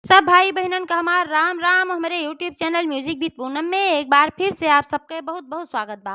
सब भाई बहनन का हमार राम राम। हमारे YouTube channel music with Poonam में एक बार फिर से आप सबके बहुत बहुत स्वागत बा।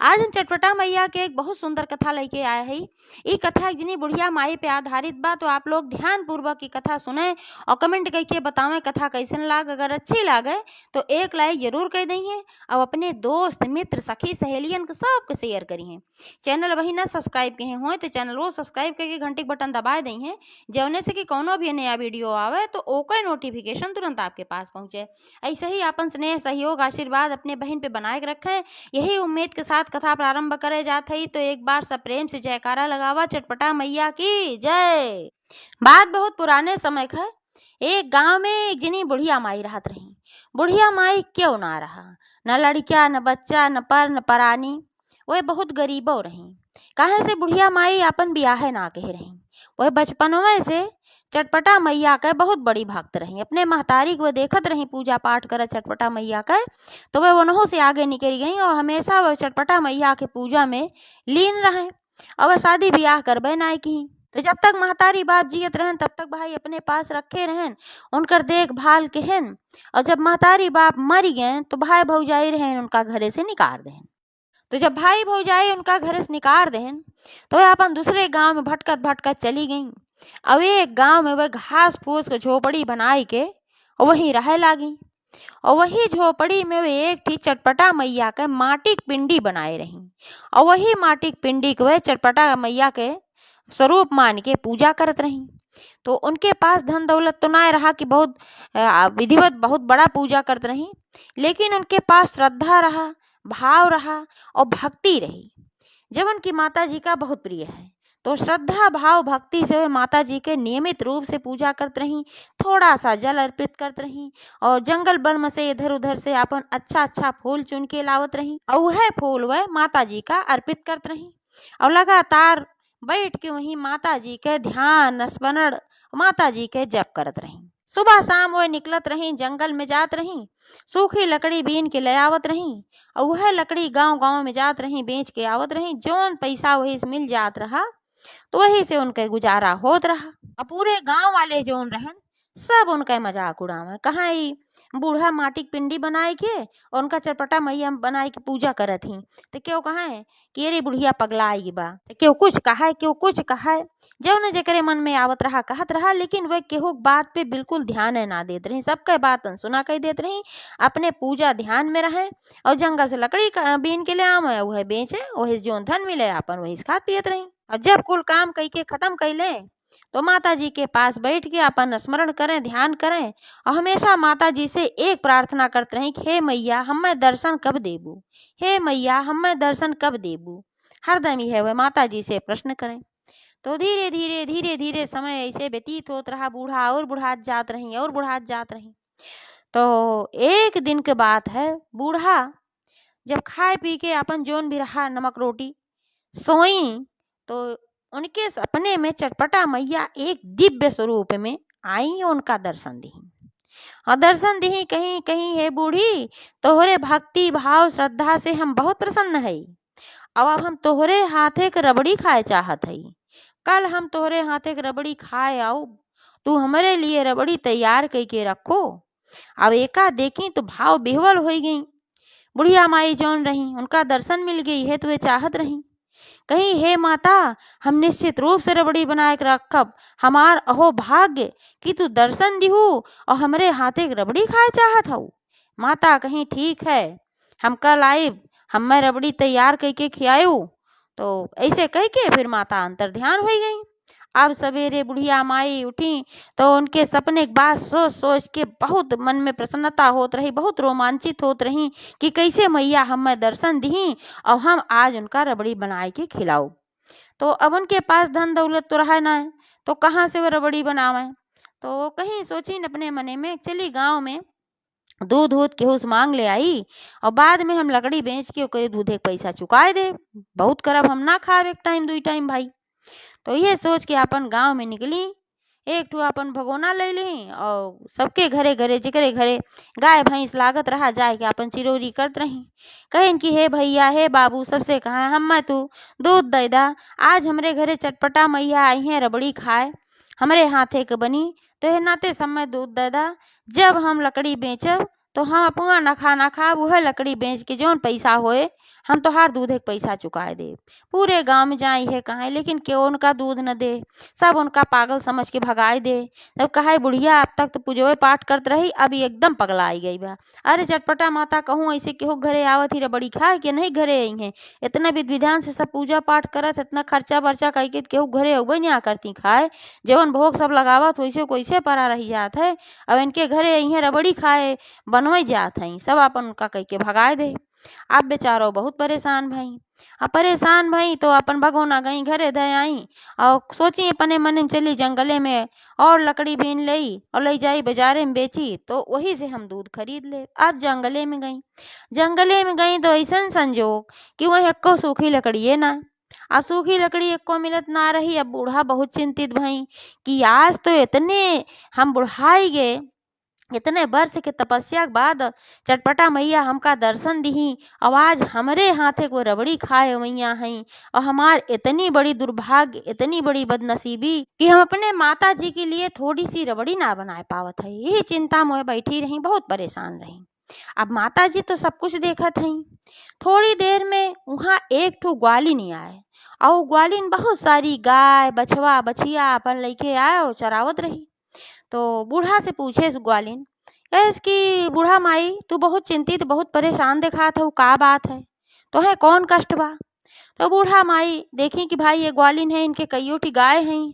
आज हम चटपटा मैया के एक बहुत सुंदर कथा लेके आए हैं। ये कथा एक जनी बुढ़िया माई पे आधारित बा, तो आप लोग ध्यान पूर्वक की कथा सुने और कमेंट करके बतावें कथा कैसन लाग। अगर अच्छी लागे तो एक लाइक जरूर कर दइए और अपने दोस्त मित्र सखी सहेलियन के सबके शेयर करिए। चैनल वही ना सब्सक्राइब किए हो तो चैनल वो सब्सक्राइब करके घंटी के बटन दबा दइए, जवने से कि कोनो भी नया वीडियो आवे तो ओकर नोटिफिकेशन तुरंत आपके पास पहुंचे। ऐसे ही अपन स्नेह सहयोग आशीर्वाद अपने बहन पे बनाए के रखें, यही उम्मीद के साथ कथा प्रारंभ करे जाते ही। तो एक बार सब प्रेम से जयकारा लगावा, चटपटा मैया की जय। बात बहुत पुराने समय का। एक गांव में एक जनी बुढ़िया माई रहत रही। बुढ़िया माई क्यों ना रहा, न लड़किया न बच्चा न पर न परानी, वह बहुत गरीबो रही। काहे से बुढ़िया माई अपन बियाहे ना कह रही। वह बचपनवे से चटपटा मैया के बहुत बड़ी भक्त रही। अपने महतारी को देखत रही पूजा पाठ करे चटपटा मैया के, तो वह उन्हों से आगे निकल गई और हमेशा वह चटपटा मैया के पूजा में लीन रहे। और वह शादी ब्याह करबे ना की। तो जब तक महतारी बाप जियत रहन तब तक भाई अपने पास रखे रहन, उनकर देखभाल केहन। और जब महतारी बाप मर गए तो भाई भौजाई रहन उनका घरे से निकाल देहन। तो जब भाई भौजाई उनका घरे से निकाल देहन तो वह अपन दूसरे गांव में भटकत भटकत चली गई। अब एक गांव में वह घास फूस के झोपड़ी बनाई के वहीं रह लागी। और वही झोपड़ी में वे एक थी चटपटा मैया के माटी की पिंडी बनाए रही। और वही माटी की पिंडी के वह चटपटा मैया के स्वरूप मान के पूजा करत रही। तो उनके पास धन दौलत तो ना रहा कि बहुत विधिवत बहुत बड़ा पूजा करते रही, लेकिन उनके पास श्रद्धा रहा, भाव रहा और भक्ति रही, जब उनकी माता जी का बहुत प्रिय है। तो श्रद्धा भाव भक्ति से वे माता जी के नियमित रूप से पूजा करते रही, थोड़ा सा जल अर्पित करते रही और जंगल बर्म से इधर उधर से अपन अच्छा अच्छा फूल चुन के लावत रही और वह फूल वह माता जी का अर्पित करते रही। और लगातार बैठ के वहीं माता जी के ध्यान स्मरण माता जी के जप करत रही। सुबह शाम वह निकलत रही, जंगल में जात रही, सूखी लकड़ी बीन के ले आवत रही और वह लकड़ी गांव गांव में जात रही बेच के आवत रही। जोन पैसा वही से मिल जात रहा तो वही से उनके गुजारा होत रहा। और पूरे गांव वाले जोन रहन सब उनका मजाक उड़ावे, कहाँ ही बूढ़ा माटी की पिंडी बनाए के और उनका चटपटा मैया बनाए के पूजा करत ही। तो क्यों कहा है कि अरे बुढ़िया पगलाई बा, तो क्यों कुछ कहा है क्यों कुछ कहा है, जो न जकरे मन में आवत रहा कहत रहा। लेकिन वह केहू बात पे बिल्कुल ध्यान ना देत रही, सबके बात अनसुना कह देत रही, अपने पूजा ध्यान में रहे और जंगल से लकड़ी बीन के ले आवे वह बेचे, वही जोन धन मिले अपन वही से खात पियत रही। और जब कुल काम कई के खत्म कैले तो माता जी के पास बैठ के अपन स्मरण करें, ध्यान करें और हमेशा माता जी से एक प्रार्थना करते रहें कि हे मैया हमें दर्शन कब देबू, हे मैया हमें दर्शन कब देबू। हरदम ही है वह माता जी से प्रश्न करें। तो धीरे धीरे धीरे धीरे समय ऐसे व्यतीत होत रहा, बूढ़ा और बुढ़ात जात रही और बुढ़ात जात रही। तो एक दिन के बात है, बूढ़ा जब खाए पी के अपन जोन भी रहा नमक रोटी सोई तो उनके सपने में चटपटा मैया एक दिव्य स्वरूप में आई, उनका दर्शन दी और दर्शन दी कहीं कहीं है बूढ़ी तोहरे भक्ति भाव श्रद्धा से हम बहुत प्रसन्न है। अब हम तोहरे हाथे के रबड़ी खाए चाहत है, कल हम तोहरे हाथे के रबड़ी खाए आओ, तू हमारे लिए रबड़ी तैयार करके रखो। अब एका देखी तो भाव बेहवल हो गई। बुढ़िया माई जौन रही उनका दर्शन मिल गई है तो वे चाहत रही कहीं हे माता हम निश्चित रूप से रबड़ी बनाए के रखब, हमार अहो भाग्य कि तू दर्शन दिहू और हमरे हाथे के रबड़ी खाए चाहत हूँ। माता कहीं ठीक है हम कल आइब, हमें रबड़ी तैयार करके खियायू। तो ऐसे कह के फिर माता अंतर ध्यान हो गई। अब सवेरे बुढ़िया माई उठी तो उनके सपने की बात सोच सोच के बहुत मन में प्रसन्नता होत रही, बहुत रोमांचित होत रही कि कैसे मैया हमें दर्शन दी और हम आज उनका रबड़ी बनाए के खिलाओ। तो अब उनके पास धन दौलत तो रहा ना है तो कहाँ से वो रबड़ी बनावे। तो कहीं सोची अपने मने में चली गांव में दूध दूध केहू से मांग ले आई और बाद में हम लकड़ी बेच के ओकरे दूधे के पैसा चुकाए दे, बहुत करब हम ना खाब एक टाइम दुई टाइम भाई। तो ये सोच के अपन गांव में निकली, एक ठो अपन भगोना ले ली और सबके घरे घरे जिकरे घरे गाय भैंस लागत रहा जाए के अपन चिरौरी करत रही। कहें कि हे भैया हे बाबू सबसे कहा हम तू दूध दे दा, आज हमरे घरे चटपटा मैया आई हैं रबड़ी खाए, हमरे हाथे के बनी, तो नाते समय दूध दे दा। जब हम लकड़ी बेचब तो हम अपना ना खाब, वह लकड़ी बेच के जौन पैसा होए हम तोहार दूधे के पैसा चुकाए दे। पूरे गांव में जाई है कहे, लेकिन केहू उनका दूध न दे, सब उनका पागल समझ के भगाए दे। तब कहे बुढ़िया अब तक तो पूजोए पाठ करत रही, अभी एकदम पगलाई गई बा। अरे चटपटा माता, कहूँ ऐसे केहू घरे आवत ही रबड़ी खाए के नहीं घरे आई है। इतना विधि विधान से सब पूजा पाठ करत, इतना खर्चा बर्चा कई के केहू घरे अउबे नहीं करती खाए। जवन भोग सब लगावत वैसे कैसे परा रही जात है। अब इनके घरे आई है रबड़ी खाए बनवे जात है, सब अपन उनका कह के भगाए दे। आप बेचारो बहुत परेशान भई। अब परेशान भई तो अपन भगोना गई घरे दे आई और सोची अपने मन में चली जंगले में और लकड़ी बीन लई और ले जाई बाजारे में बेची, तो वही से हम दूध खरीद ले। अब जंगले में गई तो ऐसा संजोग कि वह एको सूखी लकड़ी ना। अब सूखी लकड़ी एको मिलत ना रही। अब बूढ़ा बहुत चिंतित भई कि आज तो इतने हम बुढ़ाई गए, इतने वर्ष के तपस्या के बाद चटपटा मैया हमका दर्शन दी, आवाज हमरे हाथे को रबड़ी खाए मैया हैं। और हमार इतनी बड़ी दुर्भाग्य, इतनी बड़ी बदनसीबी कि हम अपने माता जी के लिए थोड़ी सी रबड़ी ना बना पावत है। यही चिंता में बैठी रही, बहुत परेशान रही। अब माता जी तो सब कुछ देखत हई। थोड़ी देर में वहाँ एक ठो ग्वालिन आए और ग्वालिन बहुत सारी गाय बछवा बछिया अपन लेके आए और चरावत रही। तो बूढ़ा से पूछे ग्वालिन, कहे कि बूढ़ा माई तू बहुत चिंतित बहुत परेशान दिखात हो, का बात है, तो है कौन कष्ट बा। तो बूढ़ा माई देखी कि भाई ये ग्वालिन है, इनके कईयों ठी गाय हैं,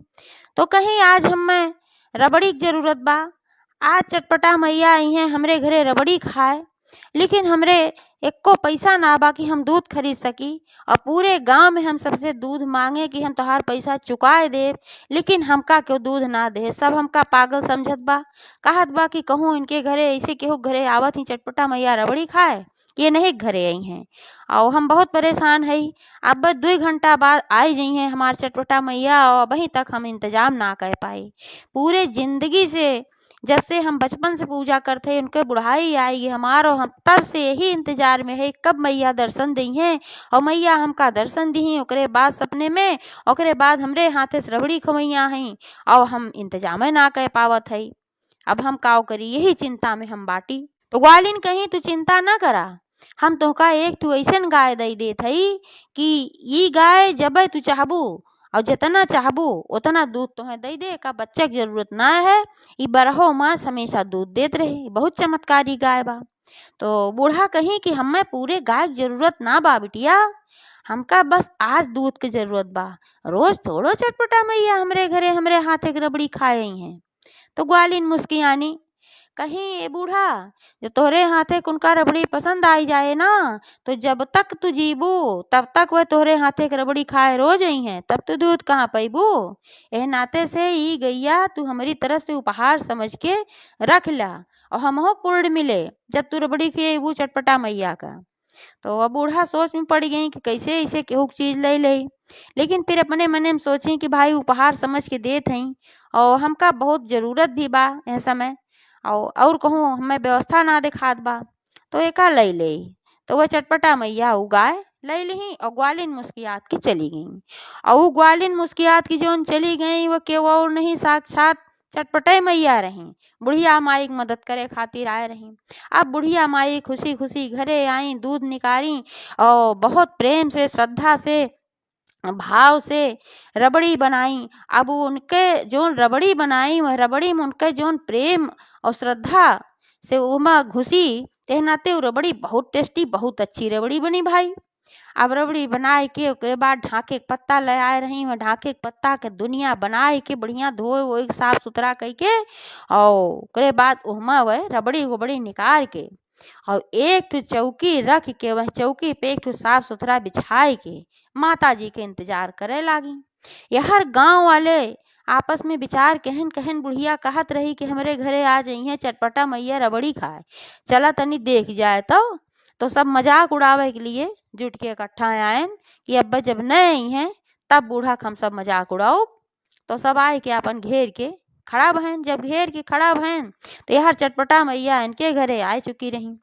तो कहीं आज हमें रबड़ी की जरूरत बा। आज चटपटा मैया आई हैं हमरे घरे रबड़ी खाए, लेकिन हमरे एको पैसा ना बा कि हम दूध खरीद सकी। और पूरे गांव में हम सबसे दूध मांगे कि हम तोहार पैसा चुकाए दे, लेकिन हमका क्यों दूध ना दे। सब हमका पागल समझत बा, कहत बा कि कहूँ इनके घरे ऐसे केहू घरे आवत ही चटपटा मैया रबड़ी खाए, ये नहीं घरे आई हैं और हम बहुत परेशान है। अब बस 2 घंटा बाद आई जाइ हैं हमार चटपटा मैया और वहीं तक हम इंतजाम ना कर पाए। पूरे जिंदगी से जब से हम बचपन से पूजा करते उनके बुढ़ाई आएगी हमारो, हम तब से यही इंतजार में है कब मैया दर्शन दी हैं। और मैया हमका दर्शन दी, ओकरे बाद सपने में, ओकरे बाद हमरे हाथे से रबड़ी खमैया हैं और हम इंतजाम ना कर पावत है। अब हम काव करी, यही चिंता में हम बाटी। तो ग्वालिन कहीं तू चिंता ना करा, हम तोहका एक ठो ऐसन गाय दई देत हई कि ई गाय जब तू चाहबू और जितना चाहबू उतना दूध तुम्हें दे दे का, बच्चा की जरूरत ना है। ई बरहो मास हमेशा दूध देत रहे, बहुत चमत्कारी गाय बा। तो बूढ़ा कहीं कि हमें पूरे गाय की जरूरत ना बा बिटिया, हमका बस आज दूध की जरूरत बा। रोज थोड़ो चटपटा मैया हमरे घरे हमरे हाथे की रबड़ी खाए ही हैं। तो ग्वालिन मुस्कियानी, कहीं ए बूढ़ा जो तोहरे हाथे उनका रबड़ी पसंद आई जाए ना, तो जब तक तू जीबू तब तक वह तोहरे हाथे की रबड़ी खाए रोज आई हैं, तब तू दूध कहाँ पैबू। एह नाते से ई गैया तू हमारी तरफ से उपहार समझ के रख ला और हमहो पुण्य मिले जब तू रबड़ी खिएबू चटपटा मैया का। तो अब बूढ़ा सोच में पड़ गई कि कैसे इसे केहू चीज ले ले, लेकिन फिर अपने मने में सोची कि भाई उपहार समझ के देत हई और हमका बहुत जरूरत भी बा ए समय, और कहूँ हमें व्यवस्था ना दिखात बा, तो एका ले ले। तो वह चटपटा मैया उगाए ले ली और ग्वालिन मुस्कियात की चली गई। और वो ग्वालिन मुस्कियात की जोन चली गई वह केव और नहीं, साक्षात चटपटे मैया रही, बुढ़िया माई की मदद करे खातिर आए रही। अब बुढ़िया माई खुशी खुशी घरे आई, दूध निकाली और बहुत प्रेम से श्रद्धा से भाव से रबड़ी बनाई। अब उनके जो रबड़ी बनाई वह रबड़ी में उनके जो प्रेम और श्रद्धा से उमा घुसी, तेनाते वो रबड़ी बहुत टेस्टी बहुत अच्छी रबड़ी बनी भाई। अब रबड़ी बनाए के ओकरे बाद ढाके के पत्ता ले आए रही, वह ढाके के पत्ता के दुनिया बनाए के बढ़िया धोए वो साफ सुथरा कह के और ओकरे बाद उहमा वह रबड़ी उबड़ी निकाल के और एक ठो चौकी रख के वह चौकी पे एक ठो साफ सुथरा बिछाए के माता जी के इंतजार करे लागी। यहर गांव वाले आपस में विचार कहन कहन बुढ़िया कहत रही कि हमारे घरे आ जाइए चटपटा मैया रबड़ी खाए, चला तनी देख जाए। तो सब मजाक उड़ावे के लिए जुट के इकट्ठा आयन कि अब्बा जब न आई हैं तब बूढ़ा हम सब मजाक उड़ाओ। तो सब आए के अपन घेर के खड़ा बहन, जब घेर के खड़ा बहन तो यार चटपटा मैया इनके घरे आ चुकी रही।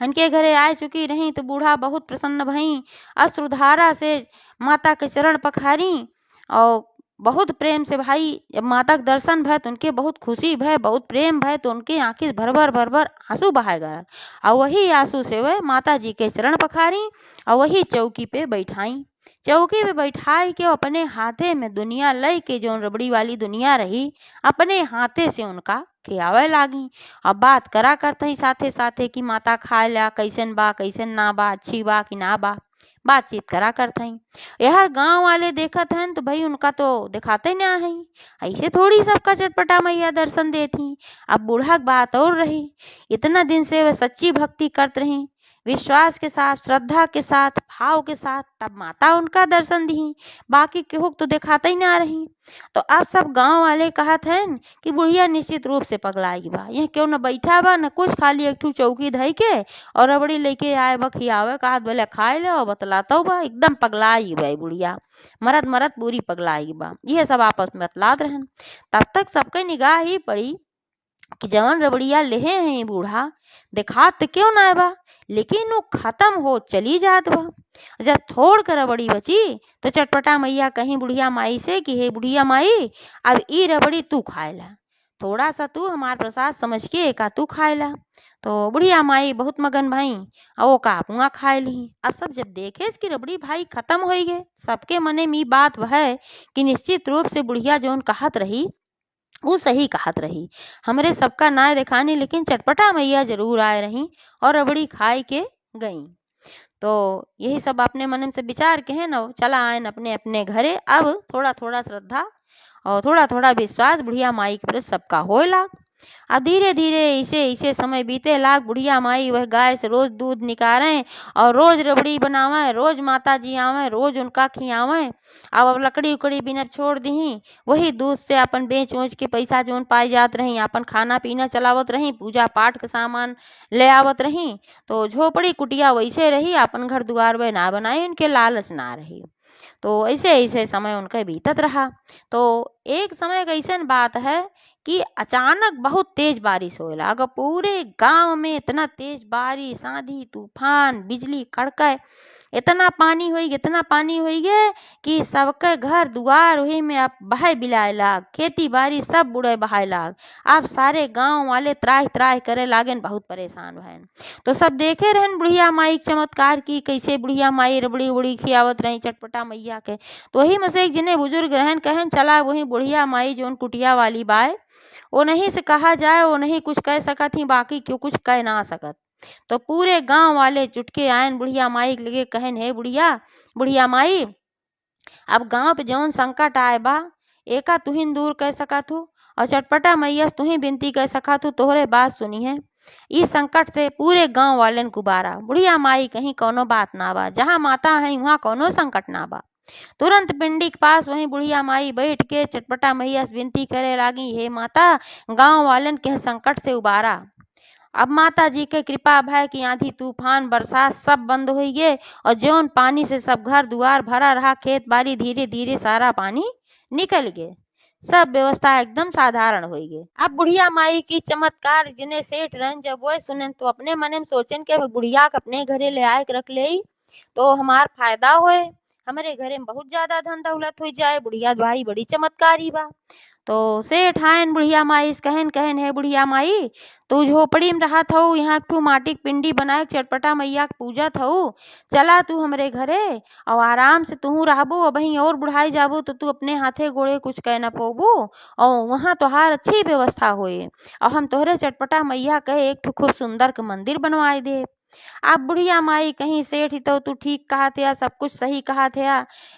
इनके घरे आ चुकी रही तो बूढ़ा बहुत प्रसन्न भई, अश्रुधारा से माता के चरण पखारी और बहुत प्रेम से भाई जब माता के दर्शन भय तो उनके बहुत खुशी भय, बहुत प्रेम भय, तो उनके आंखें भर भर भर भर आंसू बहाए गए। और वही आंसू से वह माता जी के चरण पखारी और वही चौकी पे बैठाई। चौकी पे बैठाई के अपने हाथे में दुनिया लय के जो रबड़ी वाली दुनिया रही अपने हाथे से उनका खियावे लागी। अब बात करा करते ही साथे साथे कि माता खाए ला कैसन बा कैसन ना बा, अच्छी बा कि ना बा, बातचीत करा करते हैं। यार गांव वाले देखत हैं तो भाई उनका तो दिखाते ना है, ऐसे थोड़ी सबका चटपटा मैया दर्शन देती। अब बूढ़ा की बात और रही, इतना दिन से वह सच्ची भक्ति करते रही, विश्वास के साथ, श्रद्धा के साथ, भाव के साथ, तब माता उनका दर्शन दी, बाकी केहू तो दिखाते ही ना रही। तो अब सब गांव वाले कहत हैं कि बुढ़िया निश्चित रूप से पगलाई बा, यह क्यों न बैठा बा न कुछ, खाली एक ठू चौकी धई के और रबड़ी लेके आए बा खियावे, कहत बोले खाए ले और बतलाता बा, एकदम पगलाई बा बुढ़िया, मरद मरद पूरी पगलाई बा। यह सब आपस में बतलात रहन। तब तक सबके निगाह ही पड़ी कि जवन रबड़िया लेहे हैं बूढ़ा दिखात तो क्यों ना बा, लेकिन वो खत्म हो चली जात बा। जब थोड़ कर रबड़ी बची तो चटपटा मैया कहीं बुढ़िया माई से कि हे बुढ़िया माई अब ई रबड़ी तू खाए ला, थोड़ा सा तू हमार प्रसाद समझ के का तू खाए ला। तो बुढ़िया माई बहुत मगन भाई और वो कापुआ खाए ली। अब सब जब देखे इसकी रबड़ी भाई खत्म हो गए, सबके मने में बात वह है कि निश्चित रूप से बुढ़िया जो कहत रही वो सही कहत रही, हमरे सबका ना दिखानी लेकिन चटपटा मैया जरूर आए रही और रबड़ी खाए के गई। तो यही सब अपने मन से विचार के है ना चला आए अपने अपने घरे। अब थोड़ा थोड़ा श्रद्धा और थोड़ा थोड़ा विश्वास बुढ़िया माई के प्रति सबका होए लाग। अब धीरे धीरे ऐसे ऐसे समय बीते लाग, बुढ़िया माई वह गाय से रोज दूध निकालें और रोज रबड़ी बनावें, रोज माता जी आवें, रोज उनका खियावें। अब लकड़ी उकड़ी बिना छोड़ दी, वही दूध से अपन बेच उच के पैसा जोन पाई जात रही, अपन खाना पीना चलावत रही, पूजा पाठ के सामान ले आवत रही। तो झोपड़ी कुटिया वैसे रही, अपन घर दुआर वे ना बनाए, इनके लालच ना रही। तो ऐसे ऐसे समय उनका बीतत रहा। तो एक समय एक ऐसी बात है कि अचानक बहुत तेज बारिश होए लगा, पूरे गांव में इतना तेज बारिश, आंधी तूफान, बिजली कड़के, इतना पानी हो गए कि सबके घर दुआर वही में अब बहे बिलाए लाग, खेती बाड़ी सब बुढ़े बहाए लाग। अब सारे गांव वाले त्राह त्राह करे लागन, बहुत परेशान भैन। तो सब देखे रहन बुढ़िया माई चमत्कार की, कैसे बुढ़िया माई रबड़ी उबड़ी खियावत रही चटपटा मैया के। तो वही में से एक जिन्हें बुजुर्ग रहन कहन चला वही बुढ़िया माई जो कुटिया वाली बाय वो नहीं से कहा जाए, वो नहीं कुछ कह सकत थी, बाकी क्यों कुछ कह ना सकत। तो पूरे गांव वाले चुटके आयन बुढ़िया माई के लगे कहन हे बुढ़िया माई अब गांव पे जौन संकट आए बा एका तुहिन दूर कर सकत हूँ और चटपटा मैया तुही विनती कर सकत हूँ, तोहरे बात सुनी है। इस संकट से पूरे गांव वालन गुबारा, बुढ़िया माई कहीं कोनो बात ना बा, जहाँ माता है वहाँ कोनो संकट ना बा। तुरंत पिंडी के पास वहीं बुढ़िया माई बैठ के चटपटा मैया से विनती करे लागी, हे माता गांव वालन के संकट से उबारा। अब माता जी के कृपा भय कि आंधी तूफान बरसात सब बंद हो गए और जौन पानी से सब घर दुआर भरा रहा, खेत बाड़ी धीरे धीरे सारा पानी निकल गए, सब व्यवस्था एकदम साधारण हो गई। अब बुढ़िया माई की चमत्कार जिन्हें सेठ रहन जब वो सुने तो अपने मन में सोचन के बुढ़िया के अपने घरे ले आए रख ले तो हमार फायदा होए, हमारे घरे में बहुत ज्यादा धन दौलत हो जाए, बुढ़िया भाई बड़ी चमत्कारी बा। तो सेठ आयन बुढ़िया माई कहन कहन है बुढ़िया माई तू झोपड़ी में रहा था, यहाँ तू माटी की पिंडी बनाए चटपटा मैया की पूजा था, चला तू हमरे घरे और आराम से तू रहबू, अब वहीं और बुढ़ाई जाबू तो तू अपने हाथे गोड़े कुछ कह न पोबू और वहाँ तोहार अच्छी व्यवस्था होए और हम तोहरे चटपटा मैया कहे एक खूब सुंदर के मंदिर बनवाए दे। अब बुढ़िया माई कहीं सेठ तो तू ठीक कहा थे, सब कुछ सही कहा थे,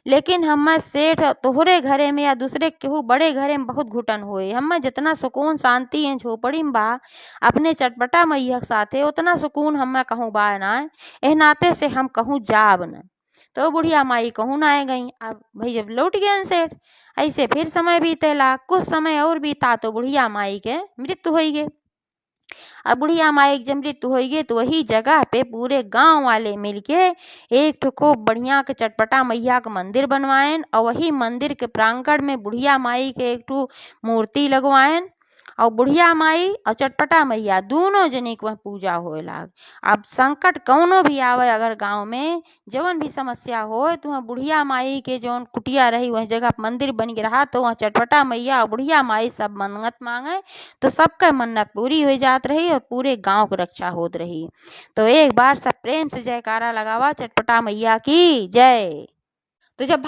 लेकिन हम सेठ तोहरे घरे में या दूसरे केहू बड़े घरे में बहुत घुटन होए, हम जितना सुकून शांति है झोपड़ी में बा अपने चटपटा मैया के साथे उतना सुकून हम कहूँ बा ना, एह नाते से हम कहूँ जाब न। तो बुढ़िया माई कहूँ ना आए गई। अब भाई जब लौट गए सेठ, ऐसे फिर समय बीतेला, कुछ समय और बीता तो बुढ़िया माई के मृत्यु हो गए। अब बुढ़िया माई जब मृत्यु हो गई तो वही जगह पे पूरे गांव वाले मिलके एक ठो खूब बढ़िया के चटपटा मैया का मंदिर बनवाएन और वही मंदिर के प्रांगण में बुढ़िया माई के एक ठो मूर्ति लगवाएन और बुढ़िया माई और चटपटा मैया दोनों जनी के वहाँ पूजा होए लाग। अब संकट कौनो भी आवे अगर गांव में जवन भी समस्या हो तो वहाँ बुढ़िया माई के जौन कुटिया रही वही जगह पे मंदिर बन के रहा तो वहाँ चटपटा मैया और बुढ़िया माई सब मन्नत मांगे तो सबके मन्नत पूरी हो जात रही और पूरे गांव की रक्षा होत रही। तो एक बार सब प्रेम से जयकारा लगावा चटपटा मैया की जय। तो जब